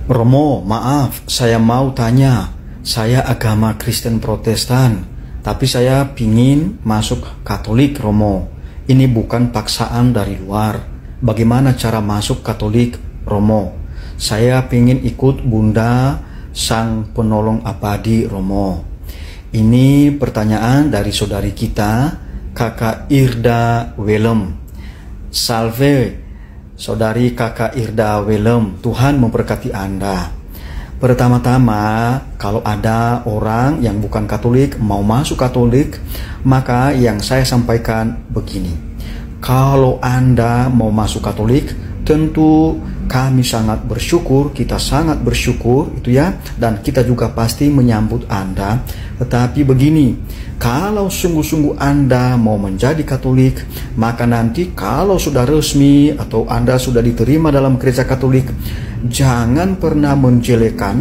Romo, maaf, saya mau tanya. Saya agama Kristen Protestan, tapi saya pingin masuk Katolik, Romo. Ini bukan paksaan dari luar. Bagaimana cara masuk Katolik, Romo? Saya pingin ikut Bunda Sang Penolong Abadi, Romo. Ini pertanyaan dari saudari kita, Kakak Irda Willem. Salve, saudari Kakak Irda Willem. Tuhan memberkati Anda. Pertama-tama, kalau ada orang yang bukan Katolik mau masuk Katolik, maka yang saya sampaikan begini. Kalau Anda mau masuk Katolik, tentu kami sangat bersyukur, kita sangat bersyukur itu ya, dan kita juga pasti menyambut Anda. Tetapi begini, kalau sungguh-sungguh Anda mau menjadi Katolik, maka nanti kalau sudah resmi atau Anda sudah diterima dalam gereja Katolik, jangan pernah menjelekkan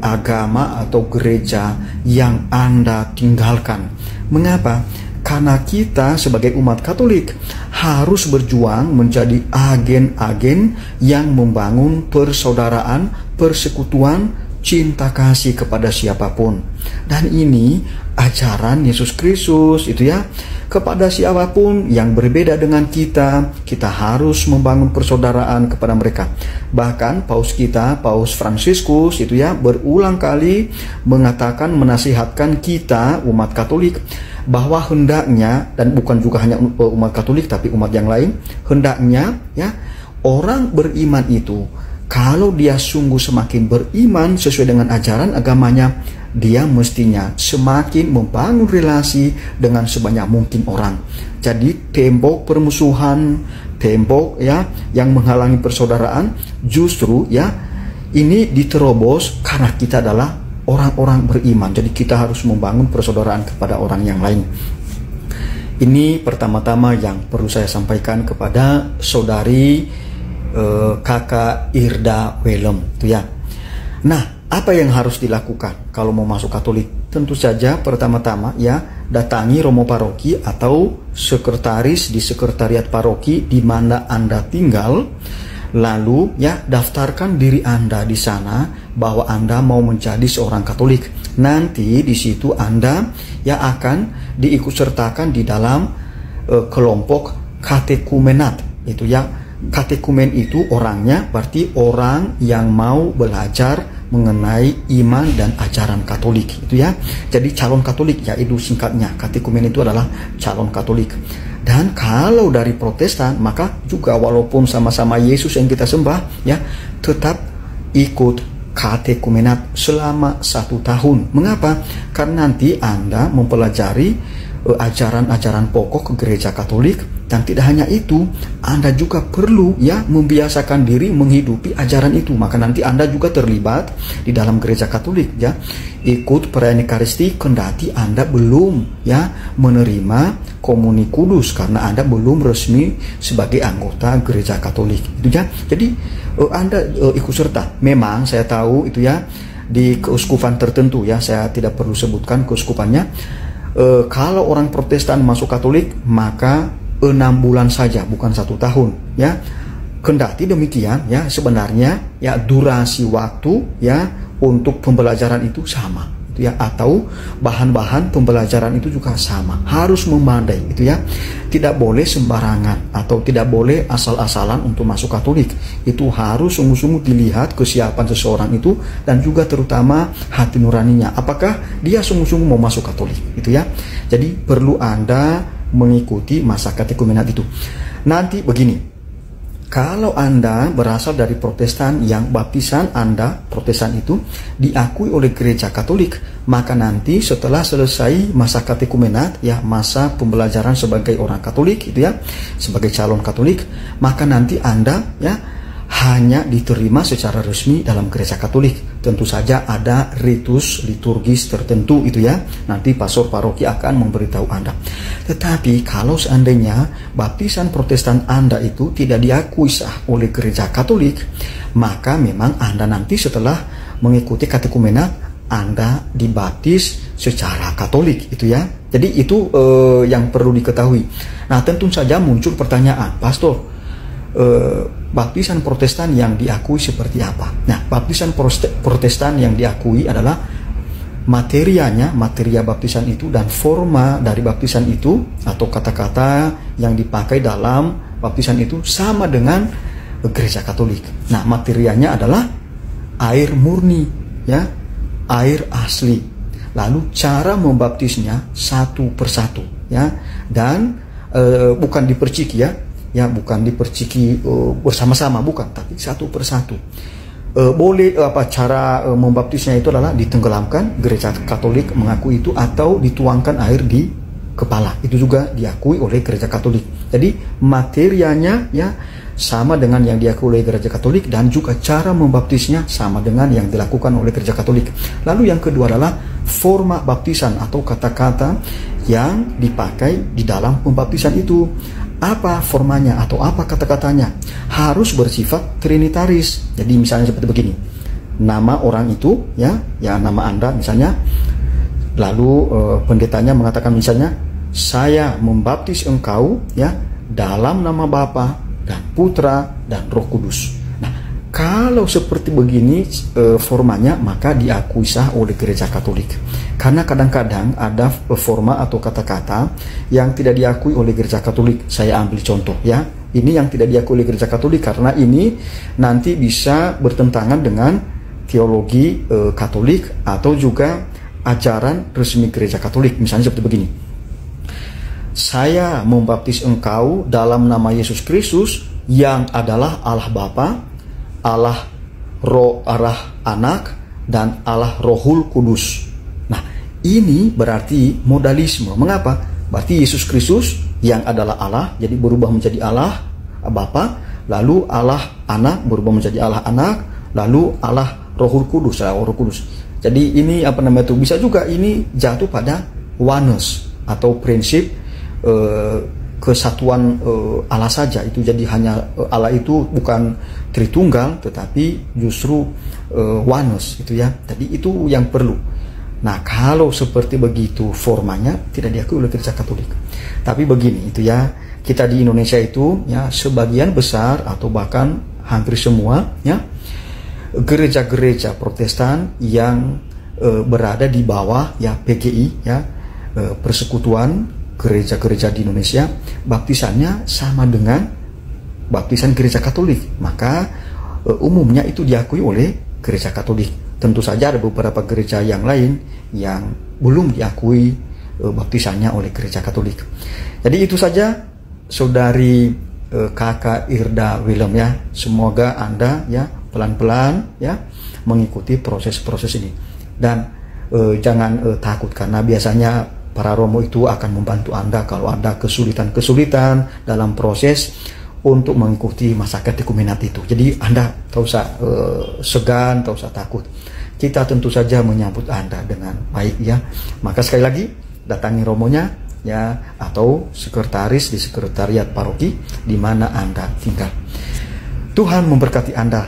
agama atau gereja yang Anda tinggalkan. Mengapa? Karena kita sebagai umat Katolik harus berjuang menjadi agen-agen yang membangun persaudaraan, persekutuan, cinta kasih kepada siapapun. Dan ini ajaran Yesus Kristus itu ya. Kepada siapapun yang berbeda dengan kita harus membangun persaudaraan kepada mereka. Bahkan Paus kita, Paus Fransiskus itu ya, berulang kali mengatakan, menasihatkan kita umat Katolik bahwa hendaknya, dan bukan juga hanya umat Katolik tapi umat yang lain, hendaknya ya orang beriman itu kalau dia sungguh semakin beriman sesuai dengan ajaran agamanya, dia mestinya semakin membangun relasi dengan sebanyak mungkin orang. Jadi tembok permusuhan, tembok ya yang menghalangi persaudaraan, justru ya ini diterobos karena kita adalah orang-orang beriman. Jadi kita harus membangun persaudaraan kepada orang yang lain. Ini pertama-tama yang perlu saya sampaikan kepada saudari Kakak Irda Willem itu ya. Nah, apa yang harus dilakukan kalau mau masuk Katolik? Tentu saja pertama-tama ya datangi romo paroki atau sekretaris di sekretariat paroki di mana Anda tinggal. Lalu ya daftarkan diri Anda di sana bahwa Anda mau menjadi seorang Katolik. Nanti di situ Anda ya akan diikutsertakan di dalam kelompok katekumenat itu ya. Katekumen itu orangnya berarti orang yang mau belajar mengenai iman dan ajaran Katolik itu ya. Jadi calon Katolik ya, itu singkatnya. Katekumen itu adalah calon Katolik. Dan kalau dari Protestan, maka juga walaupun sama-sama Yesus yang kita sembah ya, tetap ikut katekumenat selama 1 tahun. Mengapa? Karena nanti Anda mempelajari ajaran-ajaran pokok gereja Katolik, dan tidak hanya itu, Anda juga perlu ya membiasakan diri menghidupi ajaran itu. Maka nanti Anda juga terlibat di dalam gereja Katolik ya, ikut perayaan Ekaristi kendati Anda belum ya menerima komuni kudus karena Anda belum resmi sebagai anggota gereja Katolik itu ya. Jadi Anda ikut serta. Memang saya tahu itu ya di keuskupan tertentu ya, saya tidak perlu sebutkan keuskupannya. Kalau orang Protestan masuk Katolik maka 6 bulan saja, bukan 1 tahun ya. Kendati demikian ya, sebenarnya ya durasi waktu ya untuk pembelajaran itu sama itu ya, atau bahan-bahan pembelajaran itu juga sama, harus memadai itu ya. Tidak boleh sembarangan atau tidak boleh asal-asalan untuk masuk Katolik. Itu harus sungguh-sungguh dilihat kesiapan seseorang itu dan juga terutama hati nuraninya. Apakah dia sungguh-sungguh mau masuk Katolik itu ya. Jadi perlu Anda mengikuti masa katekumenat itu. Nanti begini, kalau Anda berasal dari Protestan yang baptisan Anda Protestan itu diakui oleh gereja Katolik, maka nanti setelah selesai masa katekumenat ya, masa pembelajaran sebagai orang Katolik itu ya, sebagai calon Katolik, maka nanti Anda ya hanya diterima secara resmi dalam gereja Katolik. Tentu saja ada ritus liturgis tertentu itu ya, nanti pastor paroki akan memberitahu Anda. Tetapi kalau seandainya baptisan Protestan Anda itu tidak diakui sah oleh gereja Katolik, maka memang Anda nanti setelah mengikuti katekumenat Anda dibaptis secara Katolik itu ya. Jadi itu yang perlu diketahui. Nah, tentu saja muncul pertanyaan, Pastor, baptisan Protestan yang diakui seperti apa? Nah, baptisan Protestan yang diakui adalah materia baptisan itu dan forma dari baptisan itu atau kata-kata yang dipakai dalam baptisan itu sama dengan gereja Katolik. Nah, materianya adalah air murni, ya, air asli. Lalu cara membaptisnya satu persatu, ya, dan bukan diperciki, ya, bukan diperciki bersama-sama, bukan, tapi satu persatu. Boleh cara membaptisnya itu adalah ditenggelamkan, gereja Katolik mengakui itu, atau dituangkan air di kepala, itu juga diakui oleh gereja Katolik. Jadi materianya, ya, sama dengan yang diakui oleh gereja Katolik, dan juga cara membaptisnya sama dengan yang dilakukan oleh gereja Katolik. Lalu yang kedua adalah forma baptisan atau kata-kata yang dipakai di dalam pembaptisan itu. Apa formanya atau apa kata-katanya? Harus bersifat trinitaris. Jadi misalnya seperti begini, nama orang itu, ya nama Anda misalnya, lalu pendetanya mengatakan misalnya, saya membaptis engkau, ya, dalam nama Bapa dan Putra dan Roh Kudus. Nah, kalau seperti begini formanya, maka diakui sah oleh gereja Katolik. Karena kadang-kadang ada forma atau kata-kata yang tidak diakui oleh gereja Katolik. Saya ambil contoh, ya. Ini yang tidak diakui oleh gereja Katolik karena ini nanti bisa bertentangan dengan teologi Katolik atau juga ajaran resmi gereja Katolik. Misalnya seperti begini. Saya membaptis engkau dalam nama Yesus Kristus yang adalah Allah Bapa, Allah Anak, dan Allah Rohul Kudus. Nah, ini berarti modalisme. Mengapa? Berarti Yesus Kristus yang adalah Allah, jadi berubah menjadi Allah Bapa, lalu Allah Anak berubah menjadi Allah Anak, lalu Allah Rohul Kudus, Roh Kudus. Jadi ini bisa juga ini jatuh pada oneness atau prinsip kesatuan Allah saja. Itu jadi hanya Allah itu bukan Tritunggal, tetapi justru oneness, itu ya. Jadi itu yang perlu. Nah, kalau seperti begitu formanya tidak diakui oleh gereja Katolik. Tapi begini, itu ya, kita di Indonesia itu, ya, sebagian besar atau bahkan hampir semua, ya, gereja-gereja Protestan yang berada di bawah, ya, PGI, ya, Persekutuan Gereja-gereja di Indonesia, baptisannya sama dengan baptisan gereja Katolik. Maka umumnya itu diakui oleh gereja Katolik. Tentu saja ada beberapa gereja yang lain yang belum diakui baptisannya oleh gereja Katolik. Jadi itu saja Saudari Kakak Irda Willem, ya. Semoga Anda, ya, pelan-pelan, ya, mengikuti proses-proses ini. Dan jangan takut, karena biasanya para romo itu akan membantu Anda kalau ada kesulitan-kesulitan dalam proses untuk mengikuti masa katekumenat itu. Jadi Anda tak usah segan, tak usah takut. Kita tentu saja menyambut Anda dengan baik, ya. Maka sekali lagi datangi romonya, ya, atau sekretaris di sekretariat paroki di mana Anda tinggal. Tuhan memberkati Anda